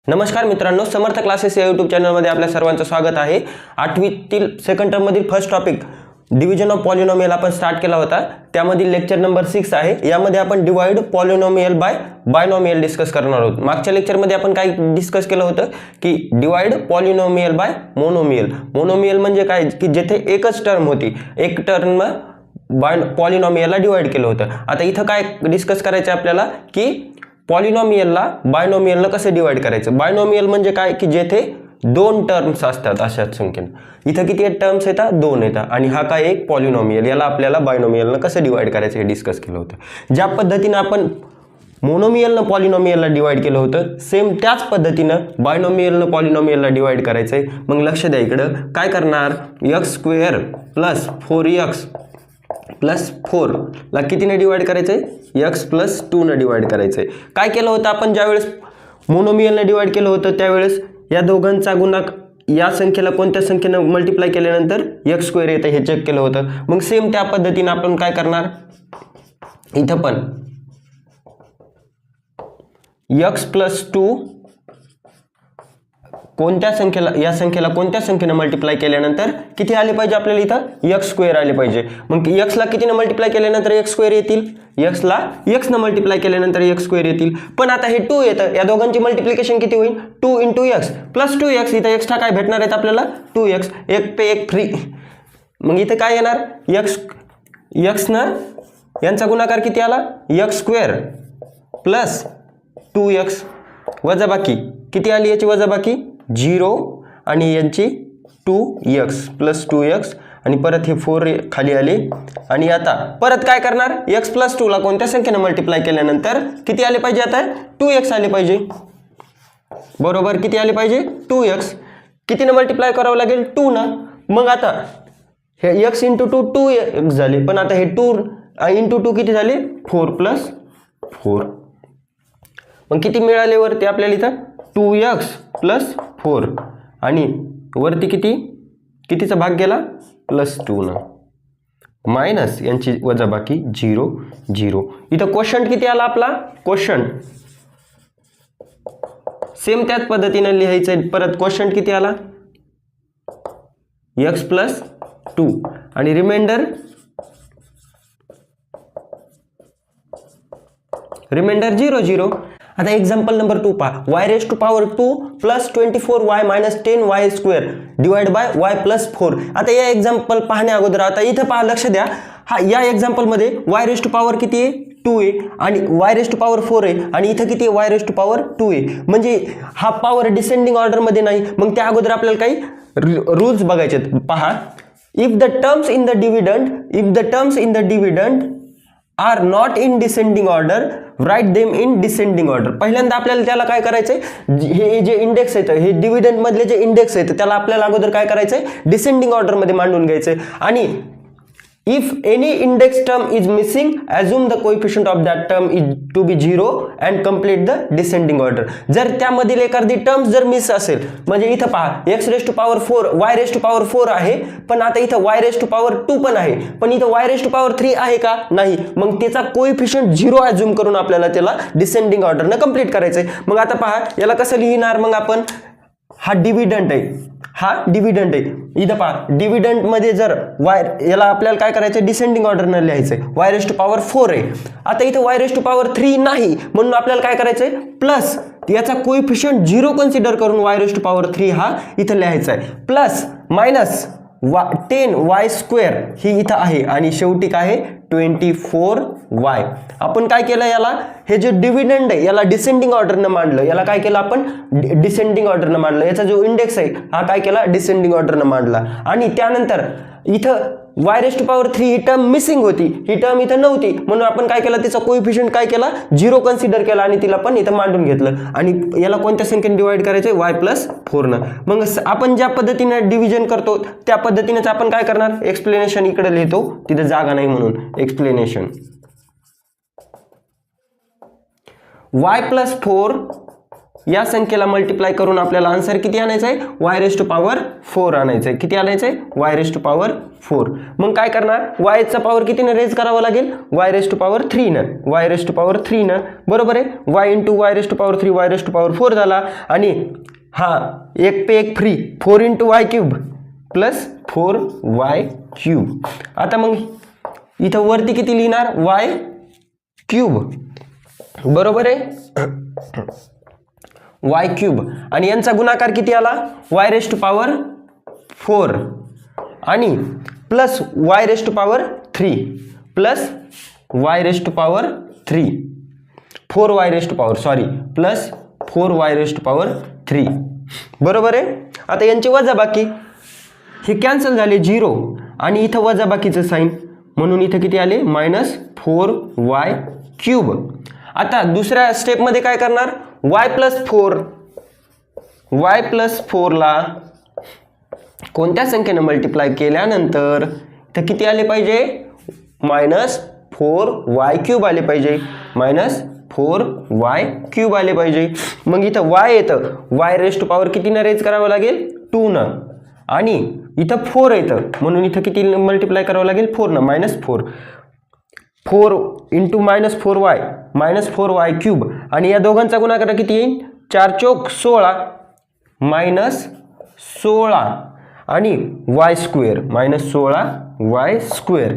नमस्कार मित्रांनो, समर्थ क्लासेस या यूट्यूब चॅनलमध्ये आपल्या सर्वांचं स्वागत आहे। 8वीतील सेकंड टर्म मधील first topic division of polynomial आपण स्टार्ट केला होता। त्यामधील लेक्चर नंबर 6 आहे। यामध्ये आपण divide polynomial by binomial discuss करणार आहोत। मागच्या लेक्चर मध्ये आपण काय डिस्कस केलं होतं की divide polynomial bye monomial. Monomial म्हणजे काय की जेथे एकच टर्म होती, एक टर्म पॉलिनॉमियलला डिवाइड केलं होतं। आता इथं काय डिस्कस करायचं आपल्याला की पॉलिनॉमियलला बायनॉमियलला कसे डिवाइड करायचं। बायनॉमियल म्हणजे काय की जेथे दोन टर्म्स असतात अशाच संख्येने। इथं किती टर्म्स येतात, दोन येतात आणि हा काय एक पॉलिनॉमियल, याला आपल्याला बायनॉमियलला कसं डिवाइड करायचं हे डिस्कस केलं होतं। ज्या पद्धतीने आपण मोनोमियलनं पॉलिनॉमियलला डिवाइड केलं होतं, सेम त्याच पद्धतीनं बायनॉमियलनं पॉलिनॉमियलला डिवाइड करायचंय। मग लक्ष द्या, इकडं काय करणार, x² + 4x + 4 ला कितीने डिवाइड करायचंय, x + 2 ने डिवाइड करायचंय। काय केलं होतं आपण, ज्यावेळेस मोनोमियलने डिवाइड केलं होतं त्यावेळेस या दोघांचा गुणाक या संख्येला कोणत्या संख्येने मल्टिप्लाय केल्यानंतर x² येतं हे चेक केलं होतं। मग सेम त्या पद्धतीने आपण काय करणार, इथं पण x + 2 कोणत्या संख्येला, या संख्येला कोणत्या संख्येने मल्टिप्लाय केल्यानंतर किती आले पाहिजे आपल्याला, इथं x² आले पाहिजे। मग x ला कितीने मल्टिप्लाय केल्यानंतर x² येतील, x ला x ने मल्टिप्लाय केल्यानंतर x² येतील। पण आता हे 2 येतं, या दोघांची मल्टिप्लिकेशन किती होईल, 2 × x + 2x। इथं एक्स्ट्रा काय भेटणार आहेत आपल्याला, 2x, एक पे एक फ्री। मग इथं काय येणार, x न यांचा गुणाकार किती आला, x² + 2x वजाबाकी किती आली, याची वजाबाकी 0 आणि यांची 2x + 2x आणि परत हे 4 खाली आले। आणि आता परत काय करणार, x + 2 ला कोणत्या संख्येने मल्टिप्लाय केल्यानंतर किती आले पाहिजे, आता 2x आले पाहिजे, बरोबर। किती आले पाहिजे, 2x। कितीने मल्टिप्लाय करावं लागेल, 2 ना। मग आता हे x × 2 2x झाले, पण आता हे 2 × 2 किती झाले, 4 + 4। मग किती मिळाले वरती आपल्याला, इथं 2x + 4 आणि वरती कितीचा भाग गेला, +2 न, मायनस यांची वजाबाकी 0 0। इथं क्वोशंट किती आला आपला, क्वोशंट सेम त्याच पद्धतीने लिहायचं। परत क्वोशंट किती आला, x + 2 आणि रिमाइंडर 0 0। आता एक्झाम्पल नंबर 2 पहा, y² + 24y - 10y² divide by y + 4। आता या एक्झाम्पल पाहण्या अगोदर आता इथं पहा, लक्ष द्या, हा या एक्झाम्पल मध्ये y² किती आहे, 2 आहे आणि y² 4 आहे आणि इथं किती आहे, y² 2 आहे। म्हणजे हा पॉवर डिसेंडिंग ऑर्डर मध्ये नाही। मग त्या अगोदर आपल्याला काही रूल्स बघायचे आहेत। पहा, if the terms in the dividend are not in descending order, write them in descending order. पहिल्यांदा आपल्याला त्याला काय करायचंय, हे जे इंडेक्स आहेत, हे डिव्हिडंड मधले जे इंडेक्स आहेत त्याला आपल्याला अगोदर काय करायचंय, डिसेंडिंग ऑर्डर मध्ये मांडून घ्यायचंय। आणि if any index term is missing, assume the coefficient of that term is to be 0 and complete the descending order। जर त्यामधील एखादी टर्म्स जर मिस असेल, म्हणजे इथं पहा x⁴ y⁴ आहे, पण आता इथं y⁴ पण आहे, पण इथं y⁴ आहे का, नाही। मग त्याचा कोएफिशियंट 0 अज्युम करून आपल्याला त्याला डिसेंडिंग ऑर्डरने कंप्लीट करायचंय। मग आता पहा, याला कसं लिहिणार, मग आपण हा डिव्हिडंड आहे, हा डिव्हिडंड आहे। इथं पहा, डिव्हिडंड मध्ये जर याला आपल्याला काय करायचं, डिसेंडिंग ऑर्डरने लिहायचंय। y⁴ आहे, आता इथं y⁴ नाही, म्हणून आपल्याला काय करायचंय, प्लस याचा कोएफिशियंट 0 कन्सिडर करून y⁴ हा इथं लिहायचा आहे, प्लस मायनस 10y² ही इथं आहे आणि शेवटी काय आहे, 24y। आपण काय केलं, याला हे जे डिव्हिडंड आहे याला डिसेंडिंग ऑर्डरने मांडलं। याला काय केलं आपण, डिसेंडिंग ऑर्डरने मांडलं। याचा जो इंडेक्स आहे हा काय केला, डिसेंडिंग ऑर्डरने मांडला। आणि त्यानंतर इथं y⁴ ही टर्म मिसिंग होती, ही टर्म इथं नव्हती, म्हणून आपण काय केलं, तिचा कोएफिशियंट काय केला, 0 कन्सिडर केला आणि तिला पण इथं मांडून घेतलं। आणि याला कोणत्या संख्येने डिवाइड करायचंय, y + 4 न। मग आपण ज्या पद्धतीने डिव्हिजन करतो त्या पद्धतीनेच आपण काय करणार, एक्सप्लेनेशन इकडे लिहितो, तिथे जागा नाही म्हणून एक्सप्लेनेशन। y + 4 या संख्येला मल्टिप्लाय करून आपल्याला आन्सर किती आणायचं आहे, y रेज टू पॉवर 4 आणायचं आहे. किती आणायचं आहे, y रेज टू पॉवर 4. मग काय करणार, y चा पॉवर कितीने रेज करावा लागेल, y रेज टू पॉवर 3 न, y रेज टू पॉवर 3 न, बरोबर आहे. y into y raise to power 3 y raise to power 4 झाला. आणि हा एक पे एक free, 4 into y cube plus 4y cube. आता मग इथं वरती किती लिहिणार, y क्यूब, बरोबर आहे, y क्यूब. आणि यांचा गुणाकार किती आला, y रेज टू पॉवर 4 आणि plus y raise to power 3 plus y raise to power 3 4y raise to power sorry plus 4y raise to power 3, बरोबर आहे. आता यांची वजाबाकी, हे कॅन्सल झाले 0 आणि इथं वजाबाकीचं साइन, म्हणून इथं किती आले, -4y क्यूब. आता दुसऱ्या स्टेपमध्ये काय करणार, y प्लस 4 ला कोणत्या संख्येने मल्टिप्लाय केल्यानंतर इथं किती आले पाहिजे, -4y क्यूब आले पाहिजे, -4y क्यूब आले पाहिजे. मग इथं y येतं, y रेज टू पॉवर कितीनं रेज करावं लागेल, 2 न, आणि इथं 4 येतं, म्हणून इथं किती मल्टिप्लाय करावं लागेल, 4 न, -4 4 इंटू -4y क्यूब. आणि या दोघांचा गुणाकार किती येईल, 4 चौक 16 -16 आणि y स्क्वेअर -16y स्क्वेअर.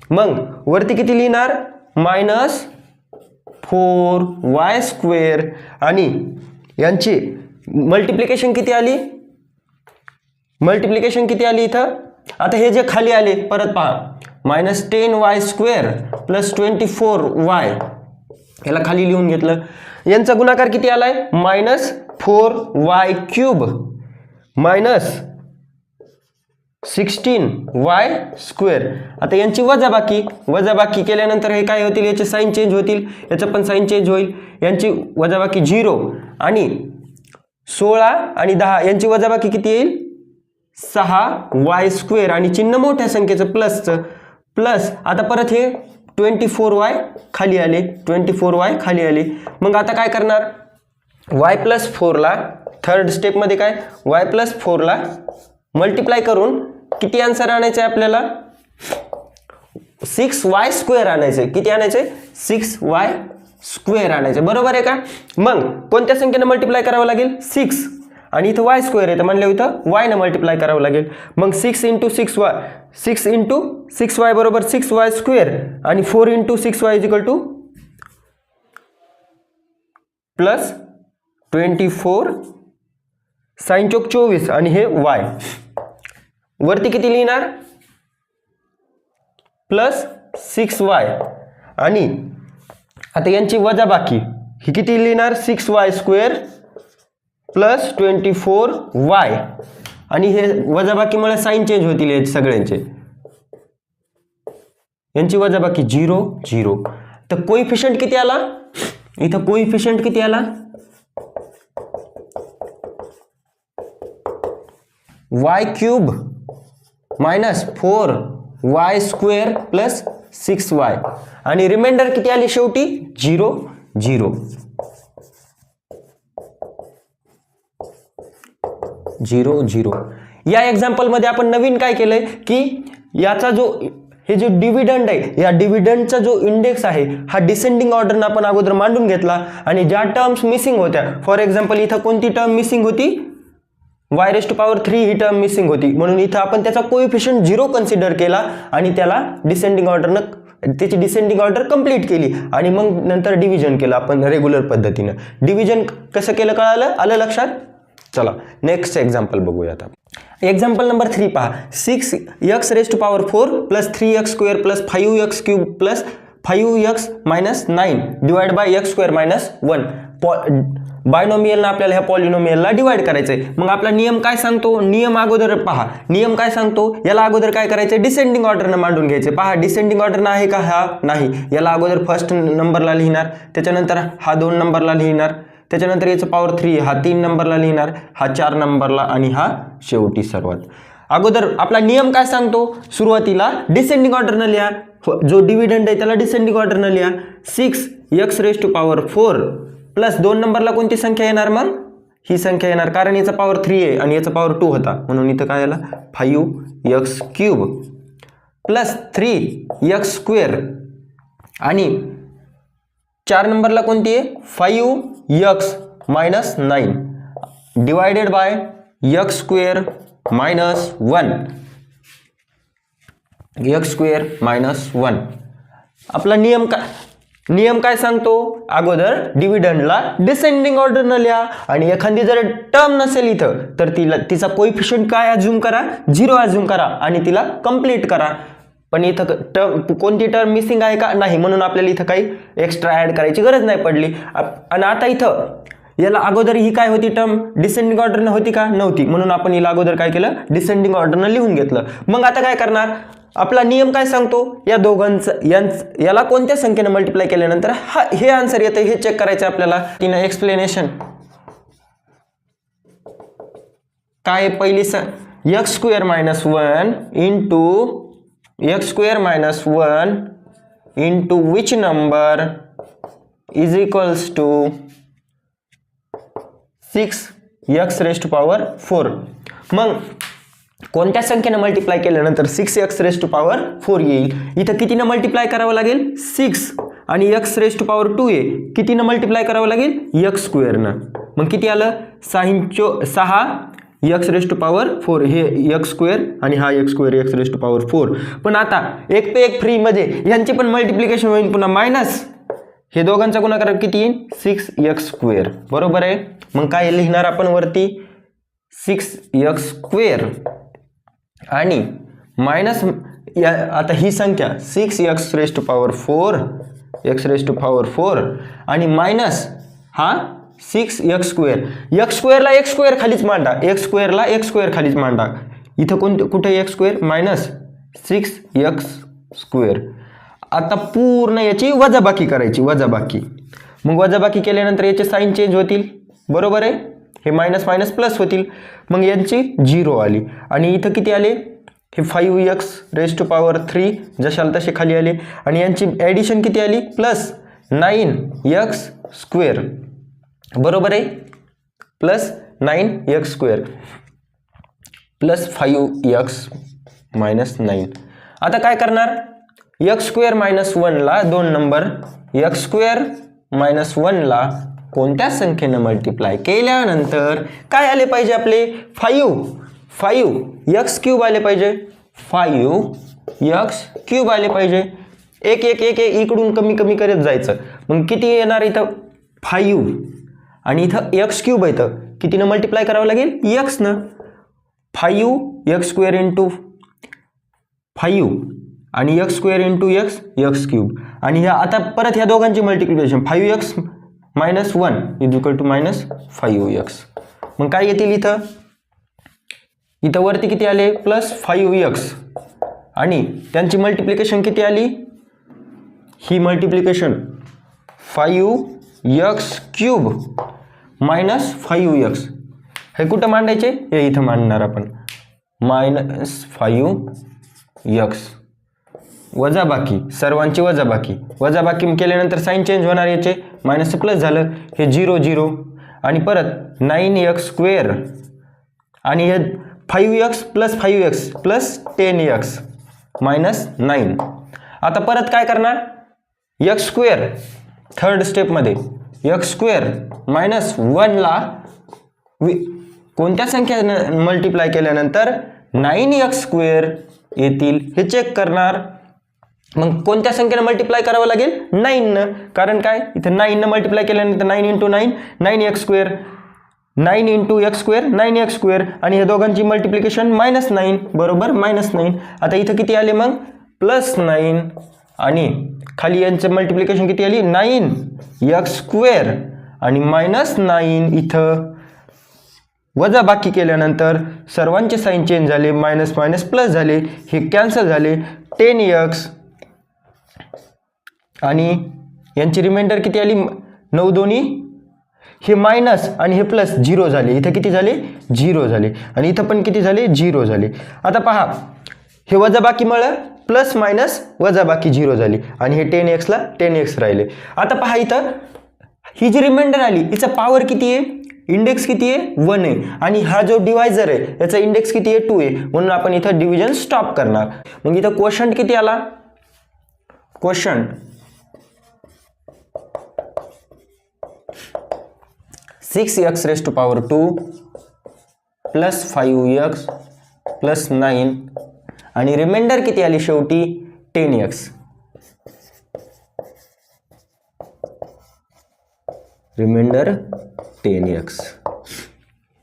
मग वरती किती लिहिणार, -4y स्क्वेअर आणि यांची मल्टिप्लिकेशन किती आली, इथं. आता हे जे खाली आले परत पहा, -10y स्क्वेअर प्लस 24y, याला खाली लिहून घेतलं. यांचा गुणाकार किती आलाय, -4y क्यूब -16y स्क्वेअर. आता यांची वजाबाकी केल्यानंतर हे काय होतील, याचे साइन चेंज होतील, याचं पण साइन चेंज होईल. यांची वजाबाकी 0 आणि 16 आणि 10, यांची वजाबाकी किती येईल, 6y स्क्वेअर आणि चिन्ह मोठ्या संख्येचं प्लसचं प्लस. आता परत हे 24y खाली आले, 24y खाली आले. मग आता काय करणार, y प्लस 4 ला थर्ड स्टेपमध्ये काय, y प्लस 4 ला मल्टिप्लाय करून किती आन्सर आणायचं आहे आपल्याला, 6y स्क्वेअर आणायचं आहे. किती आणायचं आहे, 6y स्क्वेअर आणायचं, बरोबर आहे का. मग कोणत्या संख्येने मल्टिप्लाय करावं लागेल, 6 आणि इथं y स्क्वेअर आहे, तर म्हणलं इथं y ने मल्टिप्लाय करावं लागेल. मग 6 इंटू 6y बरोबर 6y स्क्वेअर आणि 4 into 6y is equal to plus 24 sine चौक 24 आणि हे y. वरती किती लिहिणार, प्लस 6y आणि आता यांची वजाबाकी, ही किती लिहिणार, 6y स्क्वेअर प्लस 24y आणि हे वजाबाकीमुळे साइन चेंज होतील या सगळ्यांचे. यांची वजाबाकी 0 0. तर कोइफिशियंट किती आला, इथं कोइफिशियंट किती आला, y cube -4y square plus 6y आणि रिमाइंडर किती आली शेवटी, 0 0 0 0. या एक्झाम्पल मध्ये आपण नवीन काय केलंय की याचा जो हे जे डिव्हिडंड आहे, या डिव्हिडंडचा जो इंडेक्स आहे हा डिसेंडिंग ऑर्डरनं आपण अगोदर मांडून घेतला आणि ज्या टर्म्स मिसिंग होत्या, फॉर एक्झाम्पल इथं कोणती टर्म मिसिंग होती, y रेज टू पॉवर 3 ही टर्म मिसिंग होती, म्हणून इथं आपण त्याचा कोइफिशियंट 0 कन्सिडर केला आणि त्याला डिसेंडिंग ऑर्डरनं त्याची डिसेंडिंग ऑर्डर कंप्लीट केली आणि मग नंतर डिव्हिजन केलं आपण रेग्युलर पद्धतीनं. डिव्हिजन कसं केलं कळालं, आलं लक्षात. चला नेक्स्ट एक्झाम्पल बघूया आता. एक्झाम्पल नंबर 3 पहा, 6x raise to power 4 plus 3x square plus 5x cube plus 5x minus 9 divide by x square minus 1. बायनोमियलनं आपल्याला ह्या पॉलिनोमियलला डिवाइड करायचं आहे. मग आपला नियम काय सांगतो, नियम अगोदर पहा, नियम काय सांगतो, याला अगोदर काय करायचं, डिसेंडिंग ऑर्डरनं मांडून घ्यायचे. पहा डिसेंडिंग ऑर्डरनं आहे का, हा नाही. याला अगोदर फर्स्ट नंबरला लिहिणार, त्याच्यानंतर हा 2 नंबरला लिहिणार, त्याच्यानंतर याचं पॉवर 3 हा 3 नंबरला लिहिणार, हा 4 नंबरला आणि हा शेवटी सर्वात. अगोदर आपला नियम काय सांगतो, सुरुवातीला डिसेंडिंग ऑर्डरनं लिहा, जो डिव्हिडंड आहे त्याला डिसेंडिंग ऑर्डरनं लिहा. 6x raise to power 4 plus 2 नंबरला कोणती संख्या येणार मग ही संख्या येणार, कारण याचा पॉवर 3 आहे आणि याचा पॉवर 2 होता, म्हणून इथं काय आला 5x³ प्लस 3x² आणि 4 नंबरला कोणती आहे 5x - 9 divided by x² - 1 x² - 1. आपला नियम काय सांगतो, अगोदर डिव्हिडंडला डिसेंडिंग ऑर्डरनं लिहा आणि एखादी जर टर्म नसेल इथं तर तिचा कोएफिशियंट काय अज्यूम करा 0 अज्यूम करा आणि तिला कंप्लीट करा. पण इथं कोणती टर्म मिसिंग आहे का नाही, म्हणून आपल्याला इथं काही एक्स्ट्रा ऍड करायची गरज नाही पडली. आणि आता इथं याला अगोदर ही काय होती टर्म डिसेंडिंग ऑर्डरनं होती का नव्हती, म्हणून आपण हिला अगोदर काय केलं डिसेंडिंग ऑर्डरनं लिहून घेतलं. मग आता काय करणार, आपला नियम काय सांगतो या दोघांचं याला कोणत्या संख्येने मल्टिप्लाय केल्यानंतर हे आन्सर येतं हे चेक करायचं आपल्याला. तिनं एक्सप्लेनेशन काय पहिली x² - 1 into x² - 1 into which number is equals to 6x⁴. मग कोणत्या संख्येने मल्टिप्लाय केल्यानंतर 6x⁴ येईल. इथं कितीनं मल्टिप्लाय करावं लागेल 6 आणि x⁴ आहे कितीनं मल्टिप्लाय करावं लागेल x² नं. मग किती आलं 6 x⁴ हे x² आणि हा x² x⁴. पण आता एक पे एक फ्री मध्ये यांची पण मल्टिप्लिकेशन होईल पुन्हा मायनस हे दोघांचा गुणाकार किती येईल 6x². बरोबर आहे. मग काय लिहिणार आपण वरती 6x² आणि मायनस आता ही संख्या 6x⁴ आणि मायनस हा 6x². x² ला x² खालीच मांडा, x² ला x² खालीच मांडा. इथं कुठे x² मायनस 6x². आता पूर्ण याची वजाबाकी करायची वजाबाकी. मग वजाबाकी केल्यानंतर याचे साइन चेंज होतील. बरोबर आहे. हे मायनस मायनस प्लस होतील. मग यांची 0 आली आणि इथं किती आले हे 5x⁴ जशाला तसे खाली आले आणि यांची ॲडिशन किती आली प्लस 9x². बरोबर आहे. Plus 9x² plus 5x - 9. आता काय करणार x² - 1 ला 2 नंबर x² - 1 ला कोणत्या संख्येने मल्टिप्लाय केल्यानंतर काय आले पाहिजे आपले 5x³ आले पाहिजे 5x³ आले पाहिजे. एक एक एक एक इकडून कमी कमी करत जायचं. मग किती येणार इथं 5 आणि इथं x³ येतं कितीनं मल्टिप्लाय करावं लागेल x न 5x² इंटू 5 आणि x² इंटू x³ आणि ह्या आता परत ह्या दोघांची multiplication 5x - 1 is equal to -5x. मग काय येतील इथं वरती किती आले प्लस 5x आणि त्यांची मल्टिप्लिकेशन किती आली ही मल्टिप्लिकेशन 5x³ मायनस 5x. हे कुठं मांडायचे हे इथं मांडणार आपण -5x. वजाबाकी सर्वांची वजाबाकी केल्यानंतर साइन चेंज होणार याचे मायनस प्लस झालं हे 0 0 आणि परत 9x² आणि हे 5x plus 5x plus 10x minus 9. आता परत काय करणार x² थर्ड स्टेपमध्ये x² - 1 ला कोणत्या संख्येने मल्टिप्लाय केल्यानंतर 9x² येतील हे चेक करणार. मग कोणत्या संख्येने मल्टिप्लाय करावं लागेल 9 न, कारण काय इथं 9 न मल्टिप्लाय केल्यानंतर 9 × 9 9x², 9 × x² 9x² आणि हे दोघांची मल्टिप्लिकेशन -9 बरोबर -9. आता इथं किती आले मग +9 आणि खाली यांचं मल्टिप्लिकेशन किती आली 9x² आणि -9. इथं वजाबाकी केल्यानंतर सर्वांचे साइन चेंज झाले मायनस मायनस प्लस झाले हे कॅन्सल झाले 10x आणि यांची रिमाइंडर किती आली 9 दोन्ही हे मायनस आणि हे प्लस 0 झाले. इथं किती झाले 0 झाले आणि इथं पण किती झाले 0 झाले. आता पहा हे वजाबाकीमुळे प्लस मायनस वजाबाकी 0 झाली आणि हे 10x ला 10x राहिले. आता पहा इथं ही जी रिमाइंडर आली हिचा पॉवर किती आहे, इंडेक्स किती आहे 1 आहे, आणि हा जो डिवायझर आहे याचा इंडेक्स किती आहे 2 आहे, म्हणून आपण इथं डिव्हिजन स्टॉप करणार. मग इथं क्वोशंट किती आला, quotient 6x⁻² plus 5x plus 9 आणि रिमाइंडर किती आली शेवटी 10x. Reminder 10x.